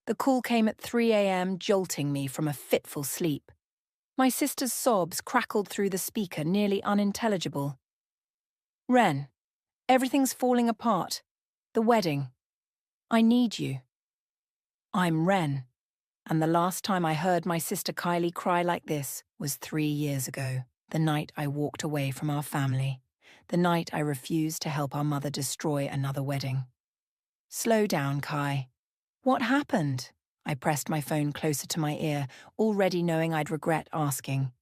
The call came at 3 a.m., jolting me from a fitful sleep. My sister's sobs crackled through the speaker, nearly unintelligible. Ren, everything's falling apart. The wedding. I need you. I'm Ren, and the last time I heard my sister Kylie cry like this was 3 years ago, the night I walked away from our family, the night I refused to help our mother destroy another wedding. Slow down, Kai. What happened? I pressed my phone closer to my ear, already knowing I'd regret asking.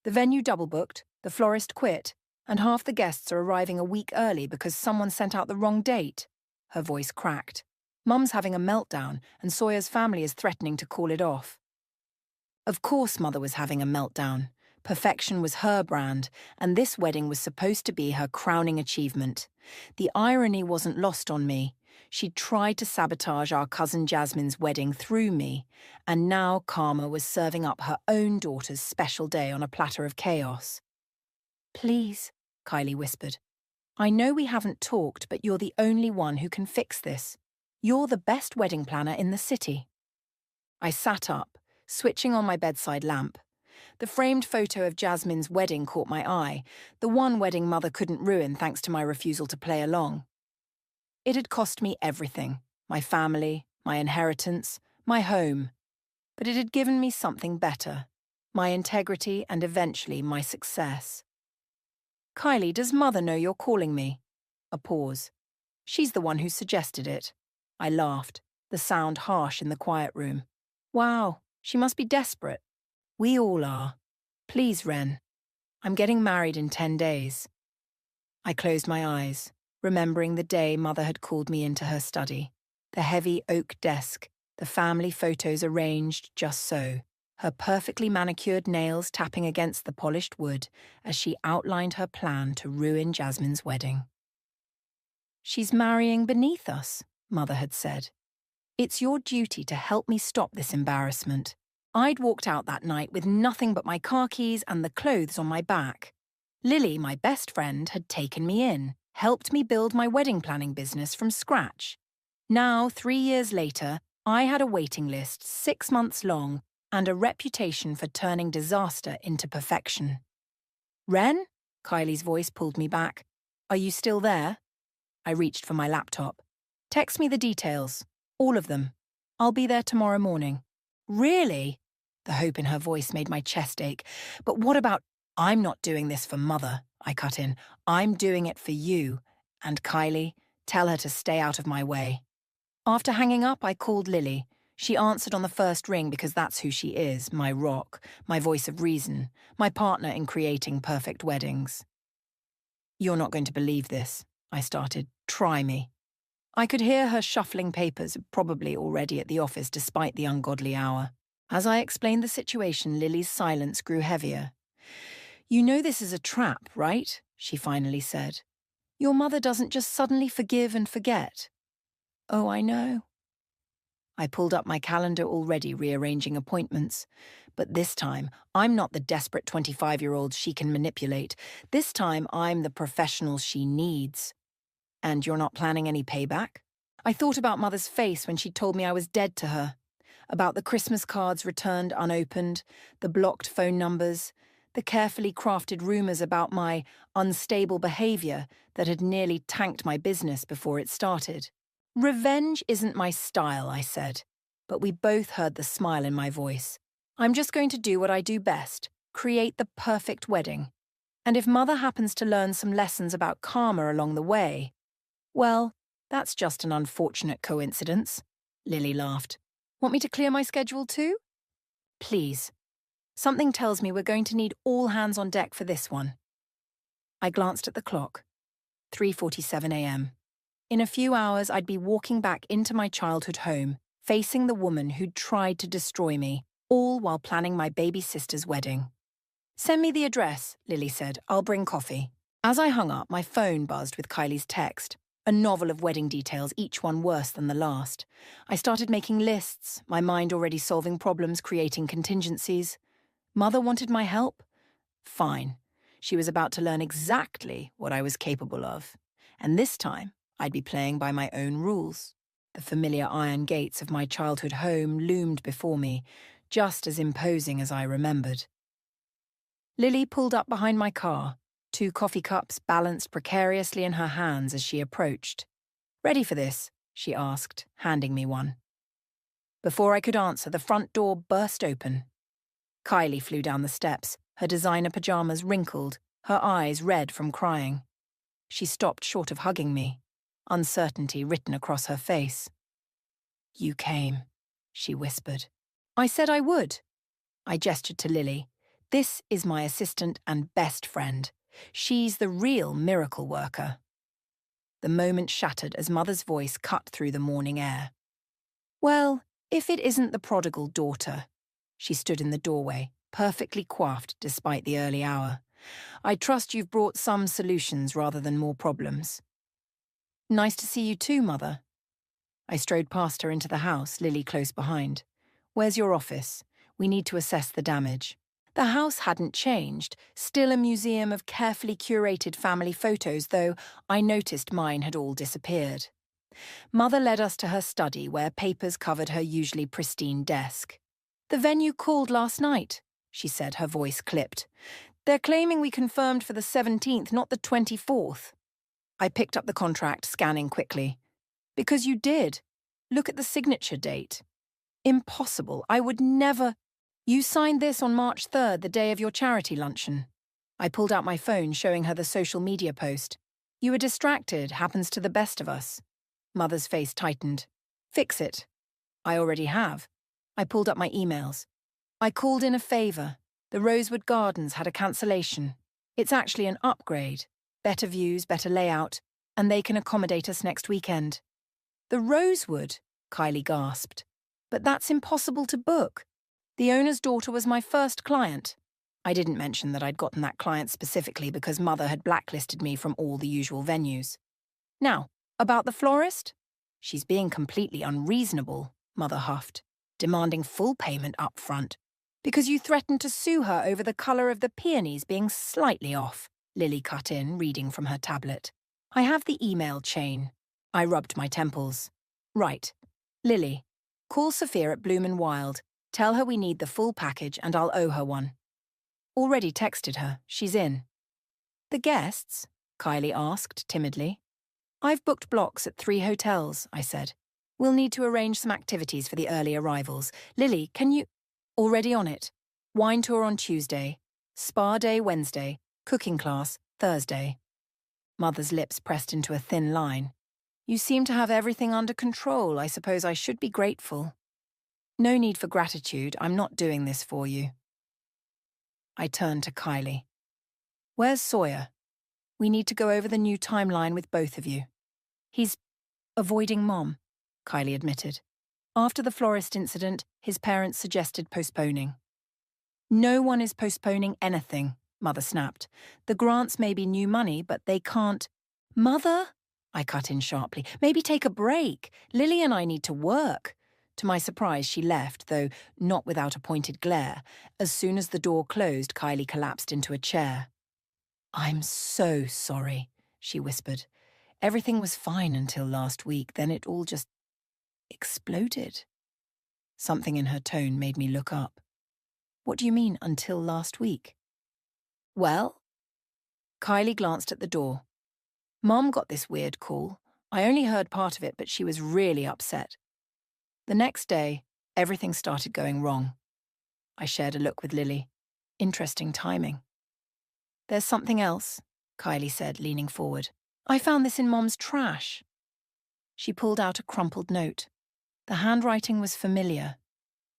The venue double-booked, the florist quit, and half the guests are arriving a week early because someone sent out the wrong date. Her voice cracked. Mum's having a meltdown, and Sawyer's family is threatening to call it off. Of course Mother was having a meltdown. Perfection was her brand, and this wedding was supposed to be her crowning achievement. The irony wasn't lost on me. She'd tried to sabotage our cousin Jasmine's wedding through me, and now Karma was serving up her own daughter's special day on a platter of chaos. Please, Kylie whispered. I know we haven't talked, but you're the only one who can fix this. You're the best wedding planner in the city. I sat up, switching on my bedside lamp. The framed photo of Jasmine's wedding caught my eye, the one wedding Mother couldn't ruin thanks to my refusal to play along. It had cost me everything, my family, my inheritance, my home. But it had given me something better, my integrity and eventually my success. Kylie, does Mother know you're calling me? A pause. She's the one who suggested it. I laughed, the sound harsh in the quiet room. Wow, she must be desperate. We all are. Please, Ren. I'm getting married in 10 days. I closed my eyes, remembering the day Mother had called me into her study. The heavy oak desk, the family photos arranged just so, her perfectly manicured nails tapping against the polished wood as she outlined her plan to ruin Jasmine's wedding. She's marrying beneath us, Mother had said. It's your duty to help me stop this embarrassment. I'd walked out that night with nothing but my car keys and the clothes on my back. Lily, my best friend, had taken me in, helped me build my wedding planning business from scratch. Now, 3 years later, I had a waiting list 6 months long and a reputation for turning disaster into perfection. Ren? Kylie's voice pulled me back. Are you still there? I reached for my laptop. Text me the details. All of them. I'll be there tomorrow morning. Really? The hope in her voice made my chest ache. But what about, I'm not doing this for Mother, I cut in. I'm doing it for you. And Kylie, tell her to stay out of my way. After hanging up, I called Lily. She answered on the first ring because that's who she is, my rock, my voice of reason, my partner in creating perfect weddings. You're not going to believe this, I started. Try me. I could hear her shuffling papers, probably already at the office despite the ungodly hour. As I explained the situation, Lily's silence grew heavier. You know this is a trap, right? She finally said. Your mother doesn't just suddenly forgive and forget. Oh, I know. I pulled up my calendar already, rearranging appointments. But this time, I'm not the desperate 25-year-old she can manipulate. This time, I'm the professional she needs. And you're not planning any payback? I thought about Mother's face when she told me I was dead to her. About the Christmas cards returned unopened, the blocked phone numbers, the carefully crafted rumors about my unstable behavior that had nearly tanked my business before it started. Revenge isn't my style, I said, but we both heard the smile in my voice. I'm just going to do what I do best, create the perfect wedding. And if Mother happens to learn some lessons about karma along the way, well, that's just an unfortunate coincidence. Lily laughed. Want me to clear my schedule too? Please. Something tells me we're going to need all hands on deck for this one. I glanced at the clock. 3:47 a.m. In a few hours, I'd be walking back into my childhood home, facing the woman who'd tried to destroy me, all while planning my baby sister's wedding. Send me the address, Lily said. I'll bring coffee. As I hung up, my phone buzzed with Kylie's text. A novel of wedding details, each one worse than the last. I started making lists, my mind already solving problems, creating contingencies. Mother wanted my help? Fine. She was about to learn exactly what I was capable of. And this time, I'd be playing by my own rules. The familiar iron gates of my childhood home loomed before me, just as imposing as I remembered. Lily pulled up behind my car, 2 coffee cups balanced precariously in her hands as she approached. "Ready for this?" she asked, handing me one. Before I could answer, the front door burst open. Kylie flew down the steps, her designer pajamas wrinkled, her eyes red from crying. She stopped short of hugging me, uncertainty written across her face. "You came," she whispered. "I said I would." I gestured to Lily. "This is my assistant and best friend. She's the real miracle worker." The moment shattered as Mother's voice cut through the morning air. "Well, if it isn't the prodigal daughter." She stood in the doorway, perfectly coiffed despite the early hour. "I trust you've brought some solutions rather than more problems." "Nice to see you too, Mother." I strode past her into the house, Lily close behind. "Where's your office? We need to assess the damage." The house hadn't changed, still a museum of carefully curated family photos, though I noticed mine had all disappeared. Mother led us to her study, where papers covered her usually pristine desk. "The venue called last night," she said, her voice clipped. "They're claiming we confirmed for the 17th, not the 24th. I picked up the contract, scanning quickly. "Because you did. Look at the signature date." "Impossible. I would never—" "You signed this on March 3rd, the day of your charity luncheon." I pulled out my phone, showing her the social media post. "You were distracted, happens to the best of us." Mother's face tightened. "Fix it." "I already have." I pulled up my emails. "I called in a favour. The Rosewood Gardens had a cancellation. It's actually an upgrade. Better views, better layout, and they can accommodate us next weekend." "The Rosewood?" Kylie gasped. "But that's impossible to book. The owner's daughter was my first client." I didn't mention that I'd gotten that client specifically because Mother had blacklisted me from all the usual venues. "Now, about the florist?" "She's being completely unreasonable," Mother huffed, "demanding full payment up front." "Because you threatened to sue her over the colour of the peonies being slightly off," Lily cut in, reading from her tablet. "I have the email chain." I rubbed my temples. "Right. Lily, call Sophia at Bloom and Wild. Tell her we need the full package and I'll owe her one." "Already texted her. She's in." "The guests?" Kylie asked timidly. "I've booked blocks at 3 hotels," I said. "We'll need to arrange some activities for the early arrivals. Lily, can you—" "Already on it. Wine tour on Tuesday. Spa day Wednesday. Cooking class Thursday." Mother's lips pressed into a thin line. "You seem to have everything under control. I suppose I should be grateful." "No need for gratitude. I'm not doing this for you." I turned to Kylie. "Where's Sawyer? We need to go over the new timeline with both of you." "He's avoiding Mom," Kylie admitted. "After the florist incident, his parents suggested postponing." "No one is postponing anything," Mother snapped. "The grants may be new money, but they can't—" "Mother," I cut in sharply, "maybe take a break. Lily and I need to work." To my surprise, she left, though not without a pointed glare. As soon as the door closed, Kylie collapsed into a chair. "I'm so sorry," she whispered. "Everything was fine until last week, then it all just exploded." Something in her tone made me look up. "What do you mean, until last week?" "Well?" Kylie glanced at the door. "Mom got this weird call. I only heard part of it, but she was really upset. The next day, everything started going wrong." I shared a look with Lily. Interesting timing. "There's something else," Kylie said, leaning forward. "I found this in Mom's trash." She pulled out a crumpled note. The handwriting was familiar.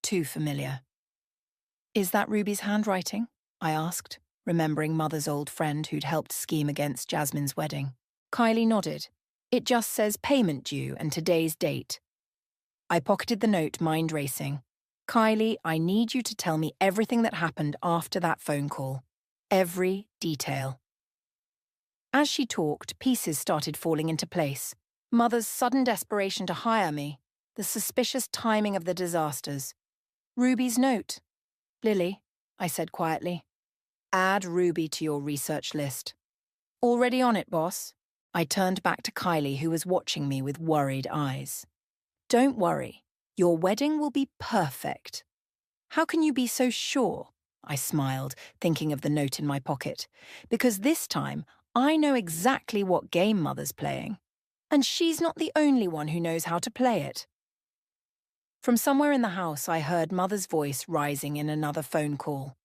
Too familiar. "Is that Ruby's handwriting?" I asked, remembering Mother's old friend who'd helped scheme against Jasmine's wedding. Kylie nodded. "It just says payment due and today's date." I pocketed the note, mind racing. "Kylie, I need you to tell me everything that happened after that phone call. Every detail." As she talked, pieces started falling into place. Mother's sudden desperation to hire me, the suspicious timing of the disasters. Ruby's note. "Lily," I said quietly, "add Ruby to your research list." "Already on it, boss." I turned back to Kylie, who was watching me with worried eyes. Don't worry, your wedding will be perfect. How can you be so sure? I smiled, thinking of the note in my pocket. Because this time, I know exactly what game Mother's playing. And she's not the only one who knows how to play it. From somewhere in the house, I heard Mother's voice rising in another phone call.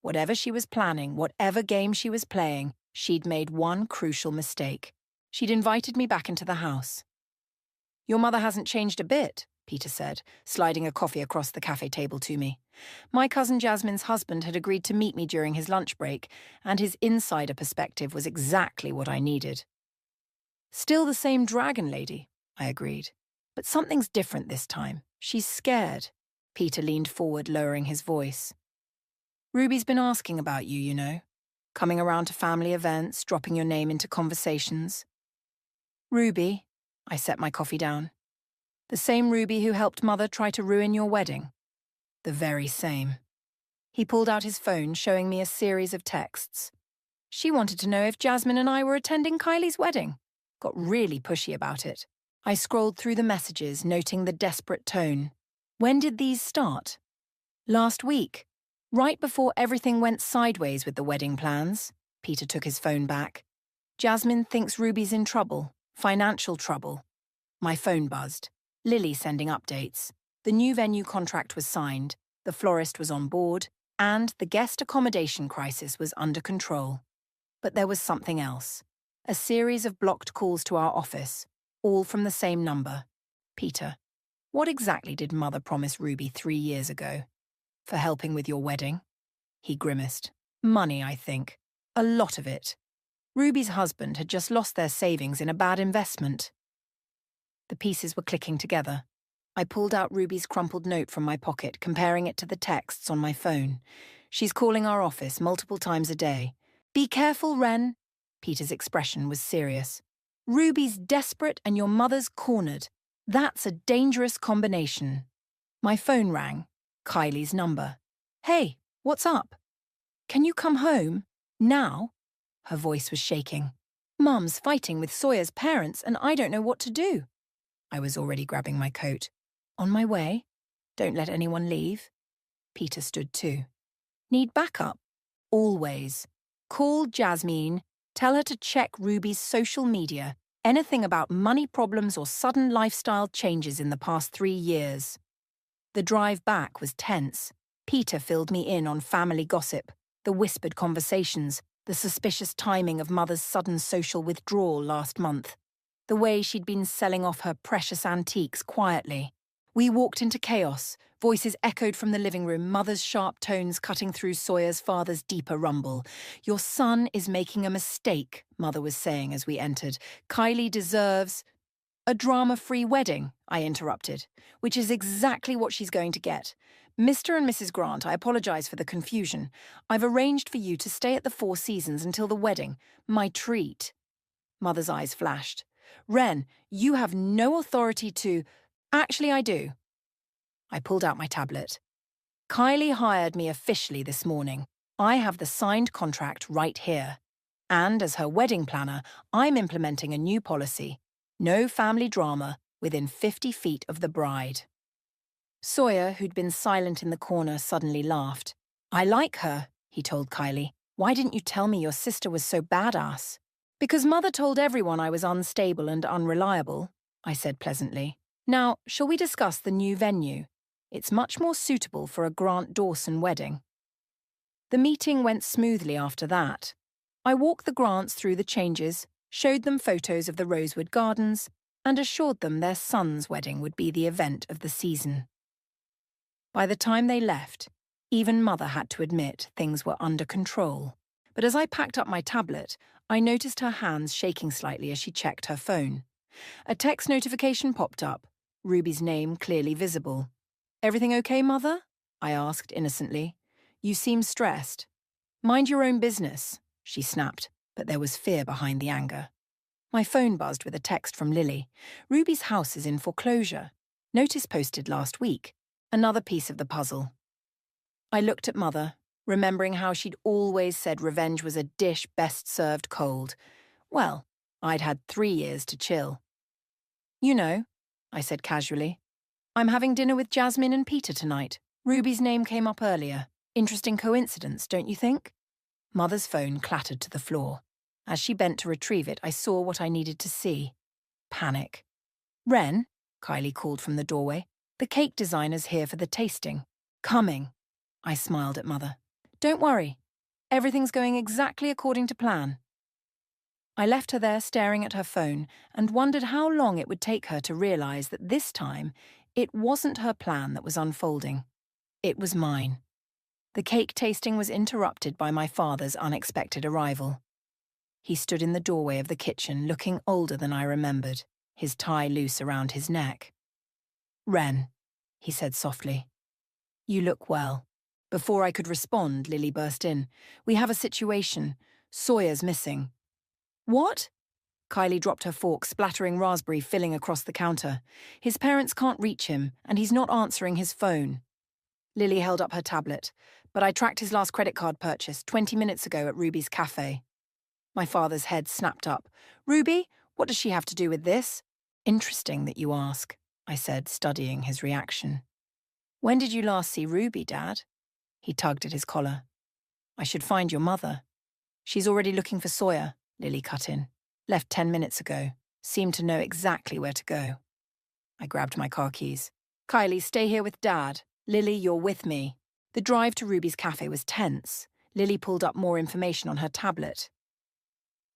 Whatever she was planning, whatever game she was playing, she'd made one crucial mistake. She'd invited me back into the house. Your mother hasn't changed a bit, Peter said, sliding a coffee across the cafe table to me. My cousin Jasmine's husband had agreed to meet me during his lunch break, and his insider perspective was exactly what I needed. Still the same dragon lady, I agreed. But something's different this time. She's scared. Peter leaned forward, lowering his voice. Ruby's been asking about you, you know. Coming around to family events, dropping your name into conversations. Ruby, I set my coffee down. The same Ruby who helped Mother try to ruin your wedding. The very same. He pulled out his phone, showing me a series of texts. She wanted to know if Jasmine and I were attending Kylie's wedding. Got really pushy about it. I scrolled through the messages, noting the desperate tone. When did these start? Last week. Right before everything went sideways with the wedding plans. Peter took his phone back. Jasmine thinks Ruby's in trouble. Financial trouble. My phone buzzed. Lily sending updates. The new venue contract was signed, the florist was on board, and the guest accommodation crisis was under control. But there was something else. A series of blocked calls to our office, all from the same number. Peter, what exactly did Mother promise Ruby 3 years ago? For helping with your wedding? He grimaced. Money, I think. A lot of it. Ruby's husband had just lost their savings in a bad investment. The pieces were clicking together. I pulled out Ruby's crumpled note from my pocket, comparing it to the texts on my phone. She's calling our office multiple times a day. Be careful, Ren. Peter's expression was serious. Ruby's desperate and your mother's cornered. That's a dangerous combination. My phone rang. Kylie's number. Hey, what's up? Can you come home? Now? Her voice was shaking. Mum's fighting with Sawyer's parents and I don't know what to do. I was already grabbing my coat. On my way? Don't let anyone leave. Peter stood too. Need backup? Always. Call Jasmine. Tell her to check Ruby's social media. Anything about money problems or sudden lifestyle changes in the past 3 years. The drive back was tense. Peter filled me in on family gossip, the whispered conversations, the suspicious timing of Mother's sudden social withdrawal last month. The way she'd been selling off her precious antiques quietly. We walked into chaos, voices echoed from the living room, Mother's sharp tones cutting through Sawyer's father's deeper rumble. Your son is making a mistake, Mother was saying as we entered. Kylie deserves... A drama-free wedding, I interrupted, which is exactly what she's going to get. Mr. and Mrs. Grant, I apologise for the confusion. I've arranged for you to stay at the Four Seasons until the wedding. My treat. Mother's eyes flashed. Ren, you have no authority to... Actually, I do. I pulled out my tablet. Kylie hired me officially this morning. I have the signed contract right here. And as her wedding planner, I'm implementing a new policy. No family drama within 50 feet of the bride. Sawyer, who'd been silent in the corner, suddenly laughed. I like her, he told Kylie. Why didn't you tell me your sister was so badass? Because Mother told everyone I was unstable and unreliable, I said pleasantly. Now, shall we discuss the new venue? It's much more suitable for a Grant Dawson wedding. The meeting went smoothly after that. I walked the Grants through the changes, showed them photos of the Rosewood Gardens, and assured them their son's wedding would be the event of the season. By the time they left, even Mother had to admit things were under control. But as I packed up my tablet, I noticed her hands shaking slightly as she checked her phone. A text notification popped up, Ruby's name clearly visible. Everything okay, Mother? I asked innocently. You seem stressed. Mind your own business, she snapped, but there was fear behind the anger. My phone buzzed with a text from Lily. Ruby's house is in foreclosure. Notice posted last week. Another piece of the puzzle. I looked at Mother, remembering how she'd always said revenge was a dish best served cold. Well, I'd had 3 years to chill. You know, I said casually. I'm having dinner with Jasmine and Peter tonight. Ruby's name came up earlier. Interesting coincidence, don't you think? Mother's phone clattered to the floor. As she bent to retrieve it, I saw what I needed to see. Panic. Ren, Kylie called from the doorway, the cake designer's here for the tasting. Coming. I smiled at Mother. Don't worry. Everything's going exactly according to plan. I left her there staring at her phone and wondered how long it would take her to realize that this time it wasn't her plan that was unfolding. It was mine. The cake tasting was interrupted by my father's unexpected arrival. He stood in the doorway of the kitchen looking older than I remembered, his tie loose around his neck. Ren, he said softly. You look well. Before I could respond, Lily burst in. We have a situation. Sawyer's missing. What? Kylie dropped her fork, splattering raspberry filling across the counter. His parents can't reach him, and he's not answering his phone. Lily held up her tablet, but I tracked his last credit card purchase 20 minutes ago at Ruby's cafe. My father's head snapped up. Ruby, what does she have to do with this? Interesting that you ask, I said, studying his reaction. When did you last see Ruby, Dad? He tugged at his collar. I should find your mother. She's already looking for Sawyer, Lily cut in. Left 10 minutes ago. Seemed to know exactly where to go. I grabbed my car keys. Kylie, stay here with Dad. Lily, you're with me. The drive to Ruby's cafe was tense. Lily pulled up more information on her tablet.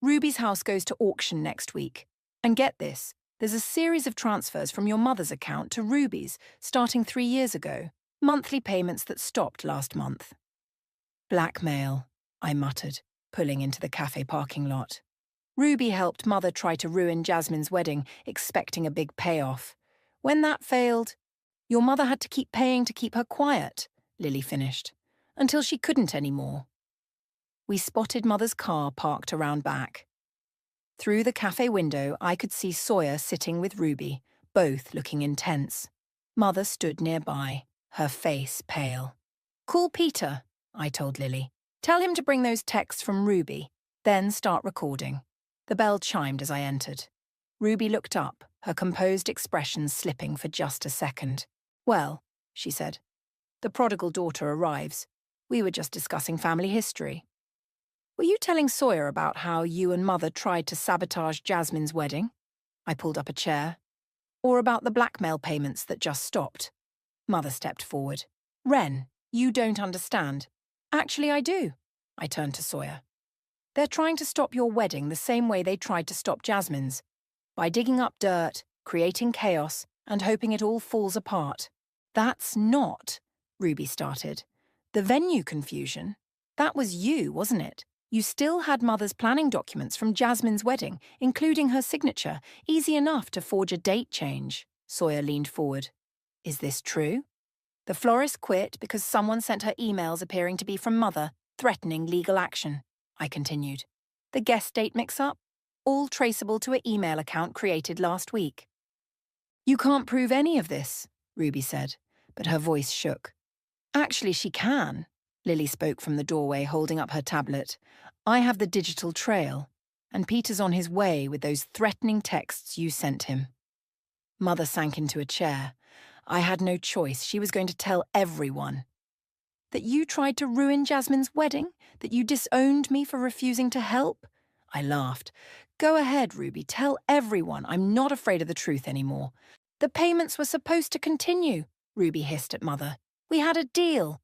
Ruby's house goes to auction next week. And get this, there's a series of transfers from your mother's account to Ruby's starting 3 years ago. Monthly payments that stopped last month. Blackmail, I muttered, pulling into the cafe parking lot. Ruby helped Mother try to ruin Jasmine's wedding, expecting a big payoff. When that failed, your mother had to keep paying to keep her quiet, Lily finished, until she couldn't anymore. We spotted Mother's car parked around back. Through the cafe window, I could see Sawyer sitting with Ruby, both looking intense. Mother stood nearby, her face pale. Call Peter, I told Lily. Tell him to bring those texts from Ruby, then start recording. The bell chimed as I entered. Ruby looked up, her composed expression slipping for just a second. Well, she said, the prodigal daughter arrives. We were just discussing family history. Were you telling Sawyer about how you and Mother tried to sabotage Jasmine's wedding? I pulled up a chair. Or about the blackmail payments that just stopped? Mother stepped forward. Ren, you don't understand. Actually, I do. I turned to Sawyer. They're trying to stop your wedding the same way they tried to stop Jasmine's. By digging up dirt, creating chaos, and hoping it all falls apart. That's not, Ruby started. The venue confusion. That was you, wasn't it? You still had Mother's planning documents from Jasmine's wedding, including her signature. Easy enough to forge a date change. Sawyer leaned forward. Is this true? The florist quit because someone sent her emails appearing to be from Mother, threatening legal action. I continued. The guest date mix-up? All traceable to an email account created last week. You can't prove any of this, Ruby said, but her voice shook. Actually, she can. Lily spoke from the doorway, holding up her tablet. I have the digital trail, and Peter's on his way with those threatening texts you sent him. Mother sank into a chair. I had no choice. She was going to tell everyone. That you tried to ruin Jasmine's wedding? That you disowned me for refusing to help? I laughed. Go ahead, Ruby, tell everyone. I'm not afraid of the truth anymore. The payments were supposed to continue, Ruby hissed at Mother. We had a deal.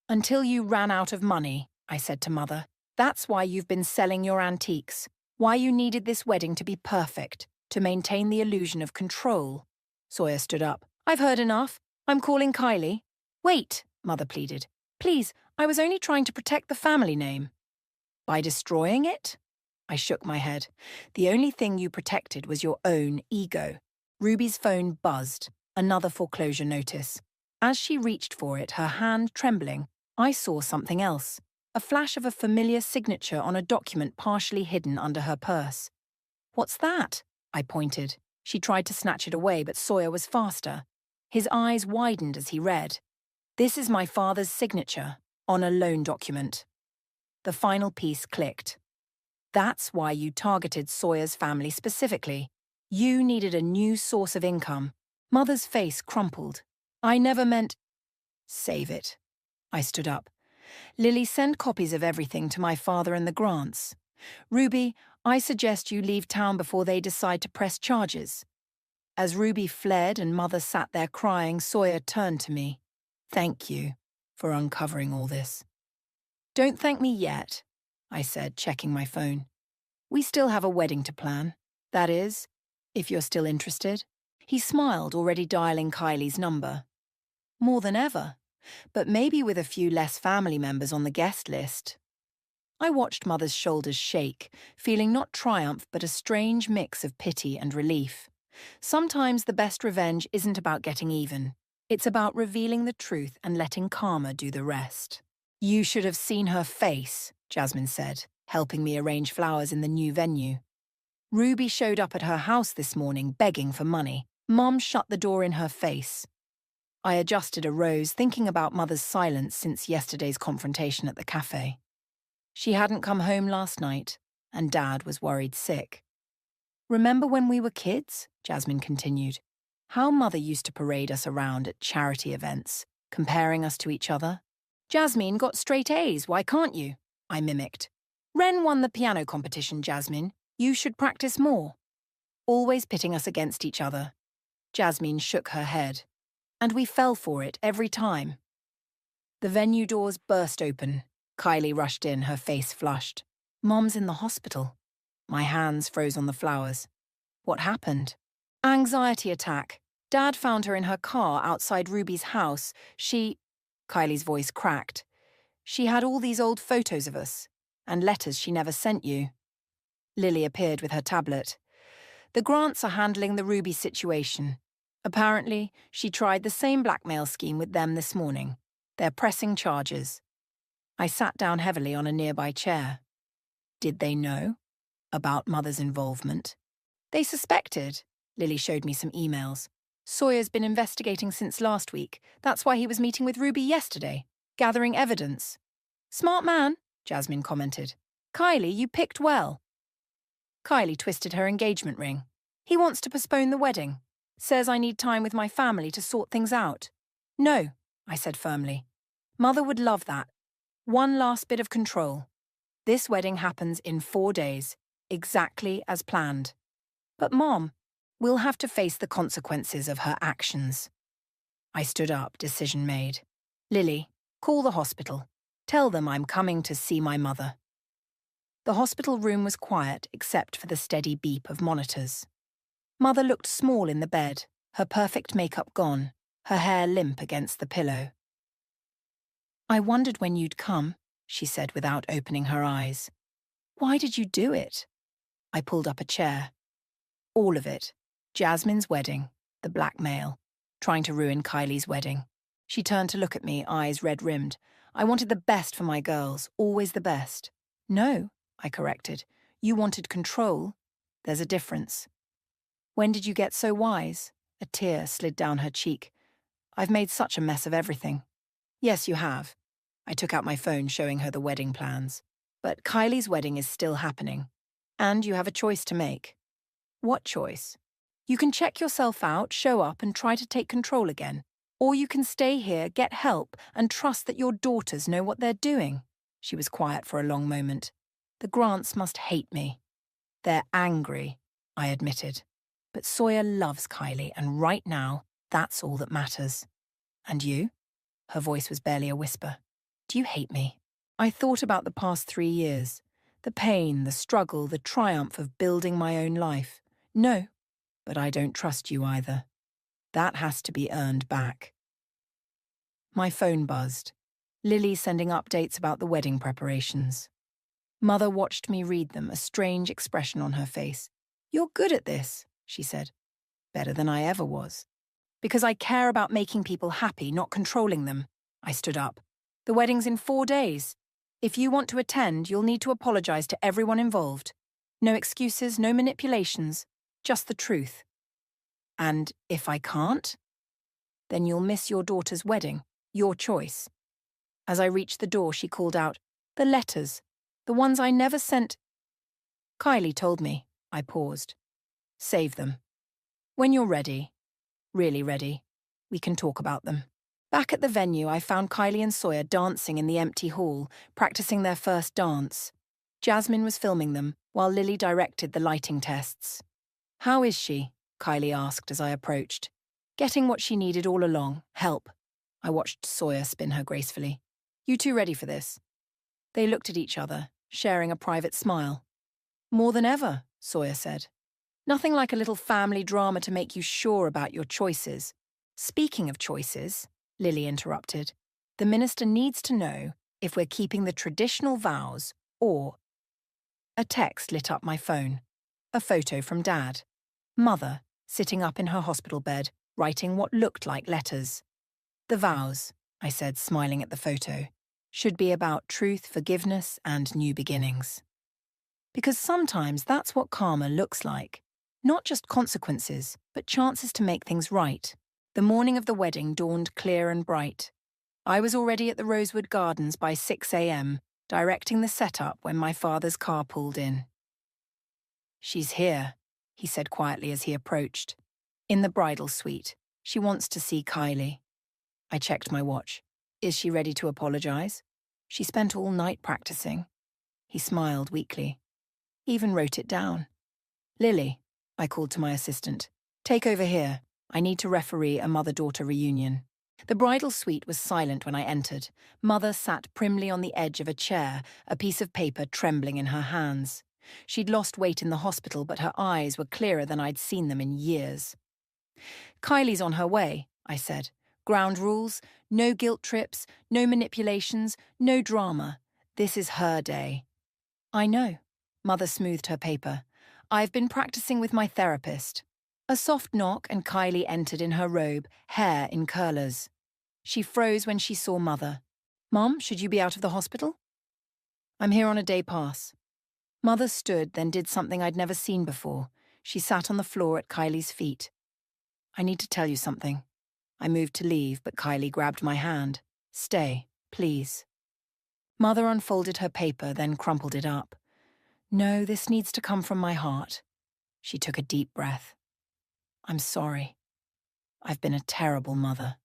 Until you ran out of money, I said to Mother. That's why you've been selling your antiques. Why you needed this wedding to be perfect, to maintain the illusion of control. Sawyer stood up. I've heard enough. I'm calling Kylie. Wait, Mother pleaded. Please, I was only trying to protect the family name. By destroying it? I shook my head. The only thing you protected was your own ego. Ruby's phone buzzed. Another foreclosure notice. As she reached for it, her hand trembling, I saw something else. A flash of a familiar signature on a document partially hidden under her purse. What's that? I pointed. She tried to snatch it away, but Sawyer was faster. His eyes widened as he read. This is my father's signature on a loan document. The final piece clicked. That's why you targeted Sawyer's family specifically. You needed a new source of income, Mother's face crumpled. I never meant... Save it. I stood up. Lily, send copies of everything to my father and the Grants. Ruby, I suggest you leave town before they decide to press charges. As Ruby fled and Mother sat there crying, Sawyer turned to me. Thank you for uncovering all this. Don't thank me yet, I said, checking my phone. We still have a wedding to plan. That is, if you're still interested. He smiled, already dialing Kylie's number. More than ever, but maybe with a few less family members on the guest list. I watched Mother's shoulders shake, feeling not triumph but a strange mix of pity and relief. Sometimes the best revenge isn't about getting even. It's about revealing the truth and letting karma do the rest. You should have seen her face, Jasmine said, helping me arrange flowers in the new venue. Ruby showed up at her house this morning begging for money. Mom shut the door in her face. I adjusted a rose, thinking about Mother's silence since yesterday's confrontation at the cafe. She hadn't come home last night, and Dad was worried sick. Remember when we were kids? Jasmine continued. How Mother used to parade us around at charity events, comparing us to each other. Jasmine got straight A's, why can't you? I mimicked. Ren won the piano competition, Jasmine. You should practice more. Always pitting us against each other. Jasmine shook her head. And we fell for it every time. The venue doors burst open. Kylie rushed in, her face flushed. Mom's in the hospital. My hands froze on the flowers. What happened? Anxiety attack. Dad found her in her car outside Ruby's house. Kylie's voice cracked. She had all these old photos of us, and letters she never sent you. Lily appeared with her tablet. The Grants are handling the Ruby situation. Apparently, she tried the same blackmail scheme with them this morning. They're pressing charges. I sat down heavily on a nearby chair. Did they know about Mother's involvement? They suspected. Lily showed me some emails. Sawyer's been investigating since last week. That's why he was meeting with Ruby yesterday, gathering evidence. Smart man, Jasmine commented. Kylie, you picked well. Kylie twisted her engagement ring. He wants to postpone the wedding. Says I need time with my family to sort things out. No, I said firmly. Mother would love that. One last bit of control. This wedding happens in 4 days, exactly as planned. But Mom, we'll have to face the consequences of her actions. I stood up, decision made. Lily, call the hospital. Tell them I'm coming to see my mother. The hospital room was quiet except for the steady beep of monitors. Mother looked small in the bed, her perfect makeup gone, her hair limp against the pillow. I wondered when you'd come, she said without opening her eyes. Why did you do it? I pulled up a chair. All of it. Jasmine's wedding, the blackmail, trying to ruin Kylie's wedding. She turned to look at me, eyes red-rimmed. I wanted the best for my girls, always the best. No, I corrected. You wanted control. There's a difference. When did you get so wise? A tear slid down her cheek. I've made such a mess of everything. Yes, you have. I took out my phone showing her the wedding plans. But Kylie's wedding is still happening. And you have a choice to make. What choice? You can check yourself out, show up and try to take control again. Or you can stay here, get help, and trust that your daughters know what they're doing. She was quiet for a long moment. The Grants must hate me. They're angry, I admitted. But Sawyer loves Kylie, and right now, that's all that matters. And you? Her voice was barely a whisper. Do you hate me? I thought about the past 3 years. The pain, the struggle, the triumph of building my own life. No, but I don't trust you either. That has to be earned back. My phone buzzed. Lily sending updates about the wedding preparations. Mother watched me read them, a strange expression on her face. You're good at this, she said. Better than I ever was. Because I care about making people happy, not controlling them. I stood up. The wedding's in 4 days. If you want to attend, you'll need to apologize to everyone involved. No excuses, no manipulations, just the truth. And if I can't? Then you'll miss your daughter's wedding, your choice. As I reached the door, she called out, the letters, the ones I never sent. Kylie told me. I paused. Save them. When you're ready. Really ready. We can talk about them. Back at the venue, I found Kylie and Sawyer dancing in the empty hall, practicing their first dance. Jasmine was filming them, while Lily directed the lighting tests. "How is she?" Kylie asked as I approached. "Getting what she needed all along, help." I watched Sawyer spin her gracefully. "You two ready for this?" They looked at each other, sharing a private smile. "More than ever," Sawyer said. "Nothing like a little family drama to make you sure about your choices." "Speaking of choices," Lily interrupted, "the minister needs to know if we're keeping the traditional vows or—" A text lit up my phone. A photo from Dad. Mother, sitting up in her hospital bed, writing what looked like letters. "The vows," I said, smiling at the photo, "should be about truth, forgiveness, and new beginnings. Because sometimes that's what karma looks like. Not just consequences, but chances to make things right." The morning of the wedding dawned clear and bright. I was already at the Rosewood Gardens by 6 a.m., directing the setup when my father's car pulled in. "She's here," he said quietly as he approached. "In the bridal suite. She wants to see Kylie." I checked my watch. "Is she ready to apologize?" "She spent all night practicing." He smiled weakly. Even wrote it down. "Lily," I called to my assistant, "take over here. I need to referee a mother-daughter reunion." The bridal suite was silent when I entered. Mother sat primly on the edge of a chair, a piece of paper trembling in her hands. She'd lost weight in the hospital, but her eyes were clearer than I'd seen them in years. "Kylie's on her way," I said. "Ground rules, no guilt trips, no manipulations, no drama. This is her day." "I know." Mother smoothed her paper. "I've been practicing with my therapist." A soft knock and Kylie entered in her robe, hair in curlers. She froze when she saw Mother. "Mom, should you be out of the hospital?" "I'm here on a day pass." Mother stood, then did something I'd never seen before. She sat on the floor at Kylie's feet. "I need to tell you something." I moved to leave, but Kylie grabbed my hand. "Stay, please." Mother unfolded her paper, then crumpled it up. "No, this needs to come from my heart." She took a deep breath. "I'm sorry. I've been a terrible mother.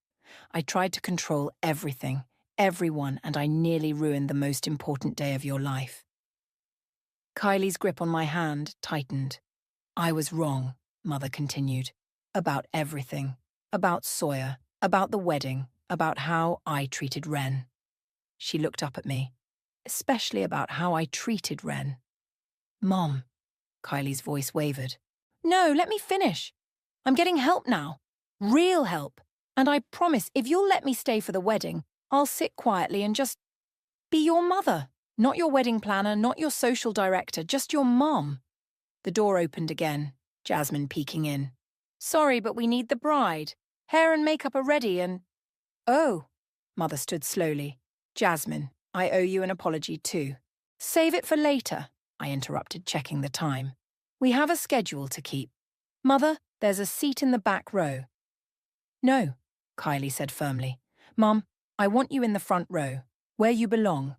I tried to control everything, everyone, and I nearly ruined the most important day of your life." Kylie's grip on my hand tightened. "I was wrong," Mother continued. "About everything. About Sawyer. About the wedding. About how I treated Wren." She looked up at me. "Especially about how I treated Wren." "Mom." Kylie's voice wavered. "No, let me finish. I'm getting help now. Real help. And I promise if you'll let me stay for the wedding, I'll sit quietly and just be your mother. Not your wedding planner, not your social director, just your mom." The door opened again, Jasmine peeking in. "Sorry, but we need the bride. Hair and makeup are ready and—" "Oh." Mother stood slowly. "Jasmine, I owe you an apology too." "Save it for later," I interrupted, checking the time. "We have a schedule to keep. Mother, there's a seat in the back row." "No," Kylie said firmly. "Mum, I want you in the front row, where you belong.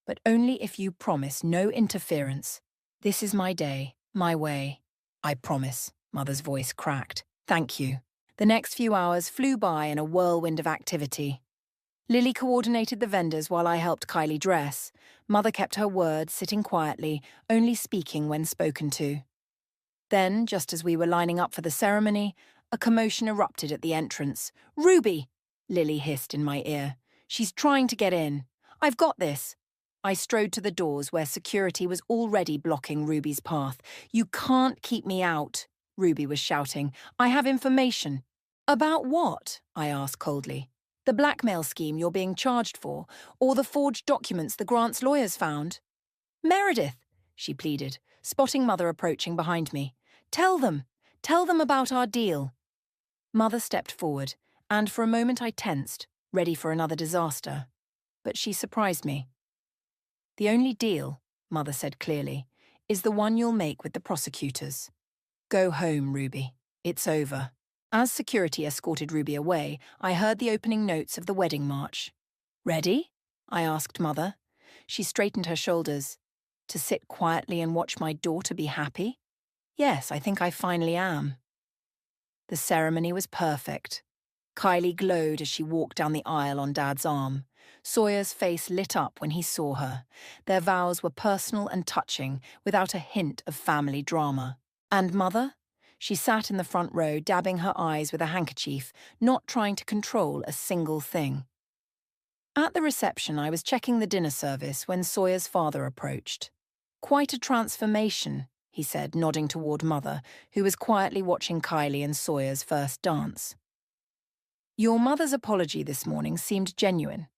But only if you promise no interference. This is my day, my way." "I promise," Mother's voice cracked. "Thank you." The next few hours flew by in a whirlwind of activity. Lily coordinated the vendors while I helped Kylie dress. Mother kept her word, sitting quietly, only speaking when spoken to. Then, just as we were lining up for the ceremony, a commotion erupted at the entrance. "Ruby!" Lily hissed in my ear. "She's trying to get in. I've got this." I strode to the doors where security was already blocking Ruby's path. "You can't keep me out," Ruby was shouting. "I have information." "About what?" I asked coldly. "The blackmail scheme you're being charged for, or the forged documents the Grant's lawyers found?" "Meredith," she pleaded, spotting Mother approaching behind me. Tell them about our deal." Mother stepped forward, and for a moment I tensed, ready for another disaster. But she surprised me. "The only deal," Mother said clearly, "is the one you'll make with the prosecutors. Go home, Ruby. It's over." As security escorted Ruby away, I heard the opening notes of the wedding march. "Ready?" I asked Mother. She straightened her shoulders. "To sit quietly and watch my daughter be happy? Yes, I think I finally am." The ceremony was perfect. Kylie glowed as she walked down the aisle on Dad's arm. Sawyer's face lit up when he saw her. Their vows were personal and touching, without a hint of family drama. And Mother? She sat in the front row, dabbing her eyes with a handkerchief, not trying to control a single thing. At the reception, I was checking the dinner service when Sawyer's father approached. "Quite a transformation," he said, nodding toward Mother, who was quietly watching Kylie and Sawyer's first dance. "Your mother's apology this morning seemed genuine."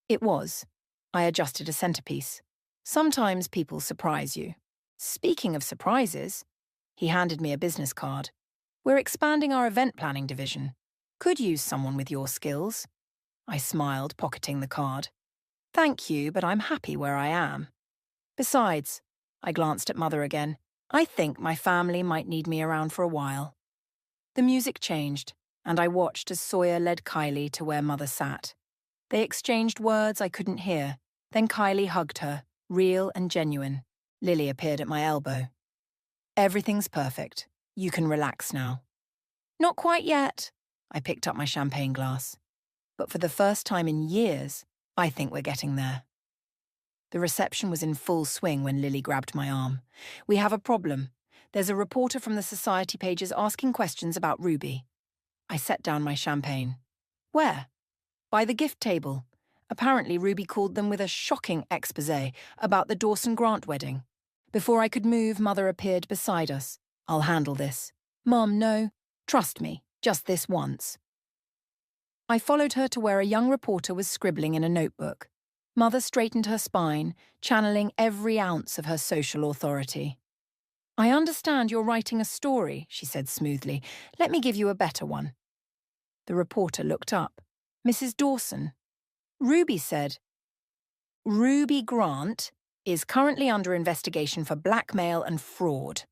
It was. I adjusted a centerpiece. "Sometimes people surprise you." "Speaking of surprises," he handed me a business card. "We're expanding our event planning division. Could use someone with your skills." I smiled, pocketing the card. "Thank you, but I'm happy where I am. Besides," I glanced at Mother again, "I think my family might need me around for a while." The music changed, and I watched as Sawyer led Kylie to where Mother sat. They exchanged words I couldn't hear. Then Kylie hugged her, real and genuine. Lily appeared at my elbow. "Everything's perfect. You can relax now." "Not quite yet." I picked up my champagne glass. "But for the first time in years, I think we're getting there." The reception was in full swing when Lily grabbed my arm. "We have a problem. There's a reporter from the society pages asking questions about Ruby." I set down my champagne. "Where?" "By the gift table. Apparently Ruby called them with a shocking exposé about the Dawson Grant wedding." Before I could move, Mother appeared beside us. "I'll handle this." "Mom, no. Trust me, just this once." I followed her to where a young reporter was scribbling in a notebook. Mother straightened her spine, channeling every ounce of her social authority. "I understand you're writing a story," she said smoothly. "Let me give you a better one." The reporter looked up. "Mrs. Dawson." Ruby said, "Ruby Grant is currently under investigation for blackmail and fraud."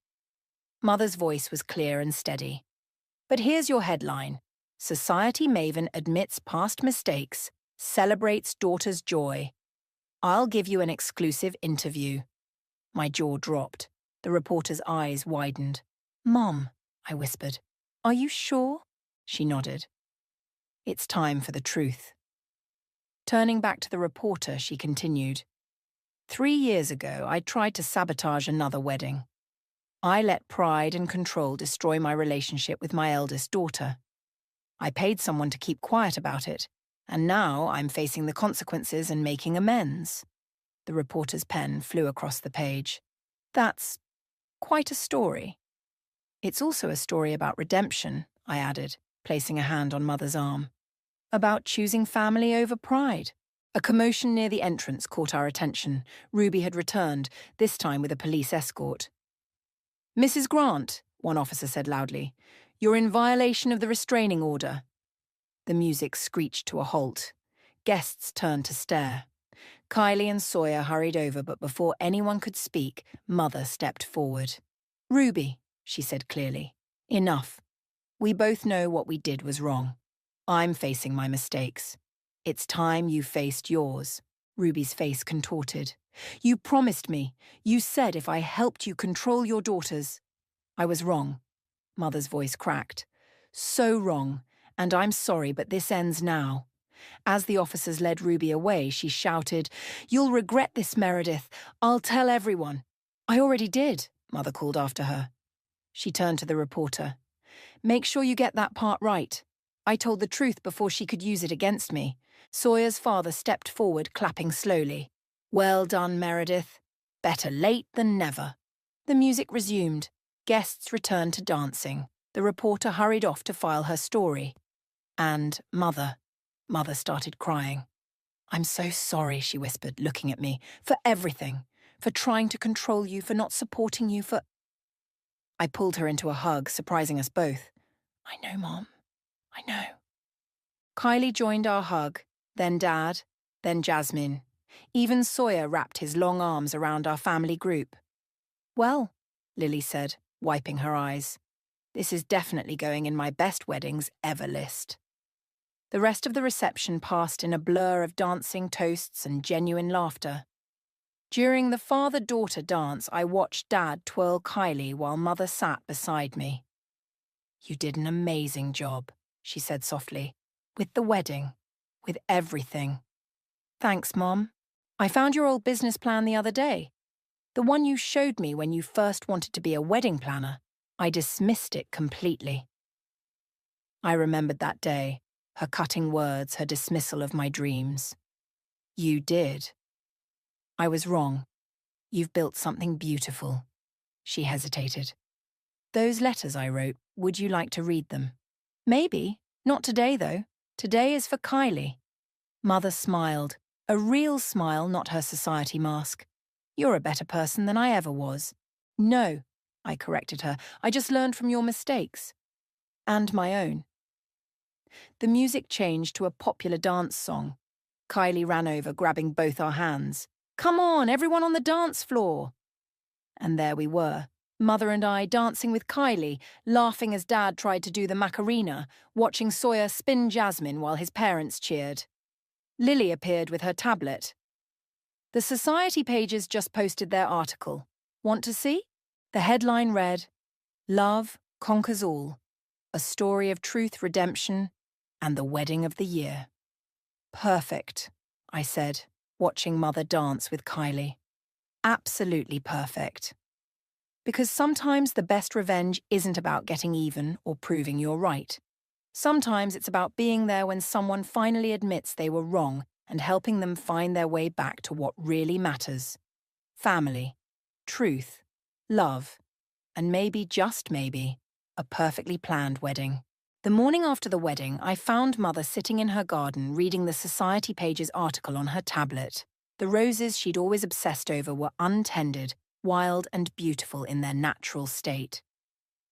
Mother's voice was clear and steady. "But here's your headline. Society maven admits past mistakes, celebrates daughter's joy. I'll give you an exclusive interview." My jaw dropped. The reporter's eyes widened. "Mom," I whispered. "Are you sure?" She nodded. "It's time for the truth." Turning back to the reporter, she continued. 3 years ago, I tried to sabotage another wedding. I let pride and control destroy my relationship with my eldest daughter. I paid someone to keep quiet about it, and now I'm facing the consequences and making amends." The reporter's pen flew across the page. "That's quite a story." "It's also a story about redemption," I added, placing a hand on Mother's arm. "About choosing family over pride." A commotion near the entrance caught our attention. Ruby had returned, this time with a police escort. "Mrs. Grant," one officer said loudly, "you're in violation of the restraining order." The music screeched to a halt. Guests turned to stare. Kylie and Sawyer hurried over, but before anyone could speak, Mother stepped forward. "Ruby," she said clearly, "enough. We both know what we did was wrong. I'm facing my mistakes. It's time you faced yours." Ruby's face contorted. "You promised me. You said if I helped you control your daughters." "I was wrong." Mother's voice cracked. "So wrong, and I'm sorry, but this ends now." As the officers led Ruby away, she shouted, "You'll regret this, Meredith. I'll tell everyone." "I already did," Mother called after her. She turned to the reporter. "Make sure you get that part right. I told the truth before she could use it against me." Sawyer's father stepped forward, clapping slowly. "Well done, Meredith. Better late than never." The music resumed. Guests returned to dancing. The reporter hurried off to file her story. And Mother started crying. "I'm so sorry," she whispered, looking at me, "for everything. For trying to control you, for not supporting you, for—" I pulled her into a hug, surprising us both. "I know, Mom. I know." Kylie joined our hug, then Dad, then Jasmine. Even Sawyer wrapped his long arms around our family group. "Well," Lily said, wiping her eyes, "this is definitely going in my best weddings ever list." The rest of the reception passed in a blur of dancing, toasts, and genuine laughter. During the father-daughter dance, I watched Dad twirl Kylie while Mother sat beside me. You did an amazing job, she said softly. With the wedding. With everything. Thanks, Mom. I found your old business plan the other day. The one you showed me when you first wanted to be a wedding planner. I dismissed it completely. I remembered that day, her cutting words, her dismissal of my dreams. You did. I was wrong. You've built something beautiful. She hesitated. Those letters I wrote, would you like to read them? Maybe. Not today, though. Today is for Kylie. Mother smiled. A real smile, not her society mask. You're a better person than I ever was. No, I corrected her. I just learned from your mistakes. And my own. The music changed to a popular dance song. Kylie ran over, grabbing both our hands. Come on, everyone on the dance floor. And there we were, Mother and I dancing with Kylie, laughing as Dad tried to do the Macarena, watching Sawyer spin Jasmine while his parents cheered. Lily appeared with her tablet. The society pages just posted their article. Want to see? The headline read, Love Conquers All, a story of truth, redemption, and the wedding of the year. Perfect, I said, watching Mother dance with Kylie. Absolutely perfect. Because sometimes the best revenge isn't about getting even or proving you're right. Sometimes it's about being there when someone finally admits they were wrong and helping them find their way back to what really matters. Family, truth, love, and maybe, just maybe, a perfectly planned wedding. The morning after the wedding, I found Mother sitting in her garden reading the Society Pages article on her tablet. The roses she'd always obsessed over were untended, wild and beautiful in their natural state.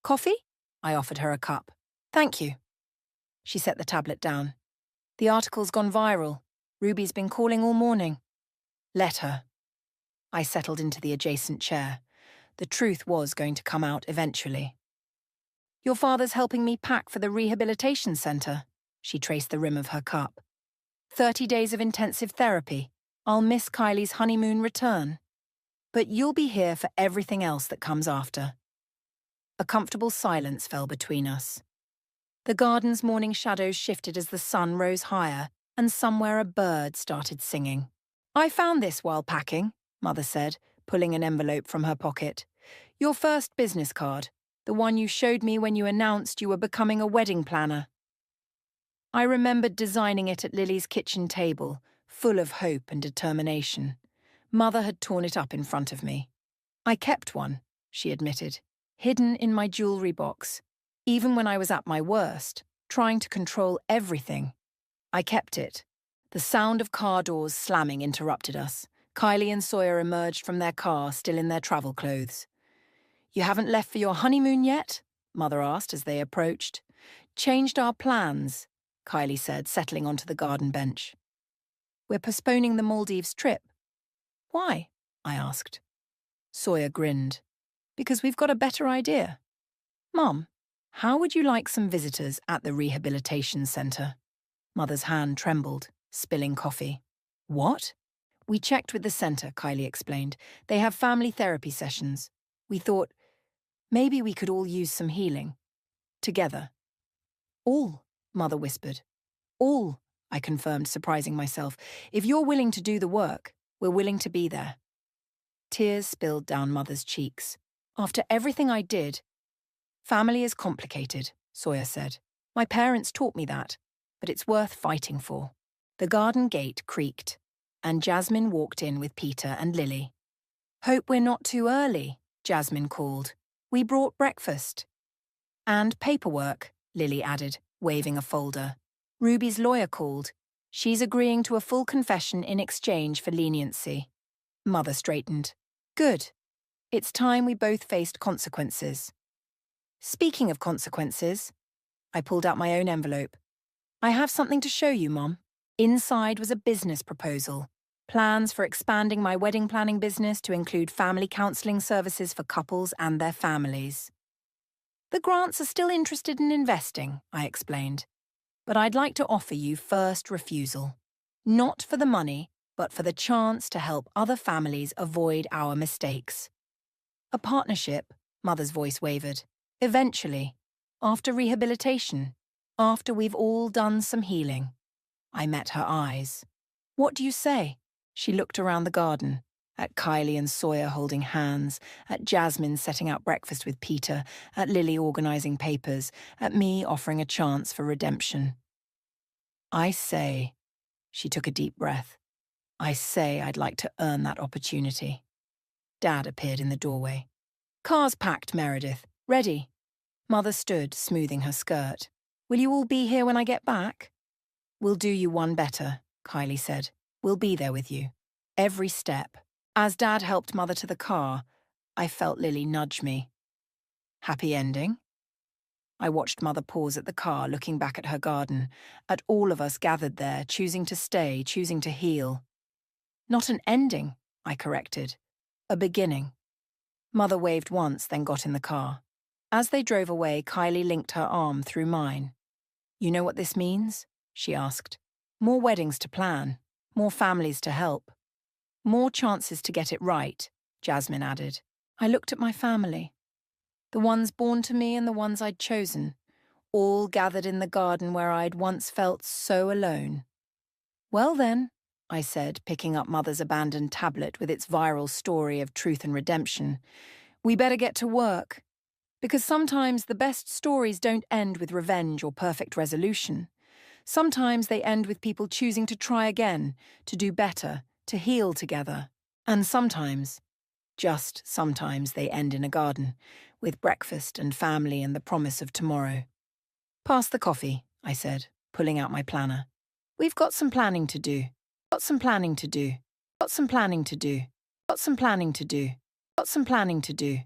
Coffee? I offered her a cup. Thank you. She set the tablet down. The article's gone viral. Ruby's been calling all morning. Let her. I settled into the adjacent chair. The truth was going to come out eventually. Your father's helping me pack for the rehabilitation centre. She traced the rim of her cup. 30 days of intensive therapy. I'll miss Kylie's honeymoon return. But you'll be here for everything else that comes after. A comfortable silence fell between us. The garden's morning shadows shifted as the sun rose higher, and somewhere a bird started singing. I found this while packing, Mother said, pulling an envelope from her pocket. Your first business card, the one you showed me when you announced you were becoming a wedding planner. I remembered designing it at Lily's kitchen table, full of hope and determination. Mother had torn it up in front of me. I kept one, she admitted, hidden in my jewellery box. Even when I was at my worst, trying to control everything, I kept it. The sound of car doors slamming interrupted us. Kylie and Sawyer emerged from their car, still in their travel clothes. You haven't left for your honeymoon yet? Mother asked as they approached. Changed our plans, Kylie said, settling onto the garden bench. We're postponing the Maldives trip. Why? I asked. Sawyer grinned. Because we've got a better idea. Mum, how would you like some visitors at the rehabilitation centre? Mother's hand trembled, spilling coffee. What? We checked with the centre, Kylie explained. They have family therapy sessions. We thought, maybe we could all use some healing. Together. All, Mother whispered. All, I confirmed, surprising myself. If you're willing to do the work, we're willing to be there. Tears spilled down Mother's cheeks. After everything I did, family is complicated, Sawyer said. My parents taught me that, but it's worth fighting for. The garden gate creaked, and Jasmine walked in with Peter and Lily. Hope we're not too early, Jasmine called. We brought breakfast. And paperwork, Lily added, waving a folder. Ruby's lawyer called. She's agreeing to a full confession in exchange for leniency. Mother straightened. Good. It's time we both faced consequences. Speaking of consequences, I pulled out my own envelope. I have something to show you, Mom. Inside was a business proposal. Plans for expanding my wedding planning business to include family counselling services for couples and their families. The Grants are still interested in investing, I explained. But I'd like to offer you first refusal. Not for the money, but for the chance to help other families avoid our mistakes. A partnership, Mother's voice wavered. Eventually. After rehabilitation. After we've all done some healing. I met her eyes. What do you say? She looked around the garden, at Kylie and Sawyer holding hands, at Jasmine setting out breakfast with Peter, at Lily organising papers, at me offering a chance for redemption. I say, she took a deep breath, I say I'd like to earn that opportunity. Dad appeared in the doorway. Car's packed, Meredith. Ready. Mother stood, smoothing her skirt. Will you all be here when I get back? We'll do you one better, Kylie said. We'll be there with you. Every step. As Dad helped Mother to the car, I felt Lily nudge me. Happy ending? I watched Mother pause at the car, looking back at her garden, at all of us gathered there, choosing to stay, choosing to heal. Not an ending, I corrected. A beginning. Mother waved once, then got in the car. As they drove away, Kylie linked her arm through mine. You know what this means? She asked. More weddings to plan, more families to help. More chances to get it right, Jasmine added. I looked at my family. The ones born to me and the ones I'd chosen, all gathered in the garden where I'd once felt so alone. Well then, I said, picking up Mother's abandoned tablet with its viral story of truth and redemption, we better get to work. Because sometimes the best stories don't end with revenge or perfect resolution. Sometimes they end with people choosing to try again, to do better, to heal together. And sometimes, just sometimes, they end in a garden, with breakfast and family and the promise of tomorrow. Pass the coffee, I said, pulling out my planner. We've got some planning to do. Got some planning to do. Got some planning to do. Got some planning to do. Got some planning to do.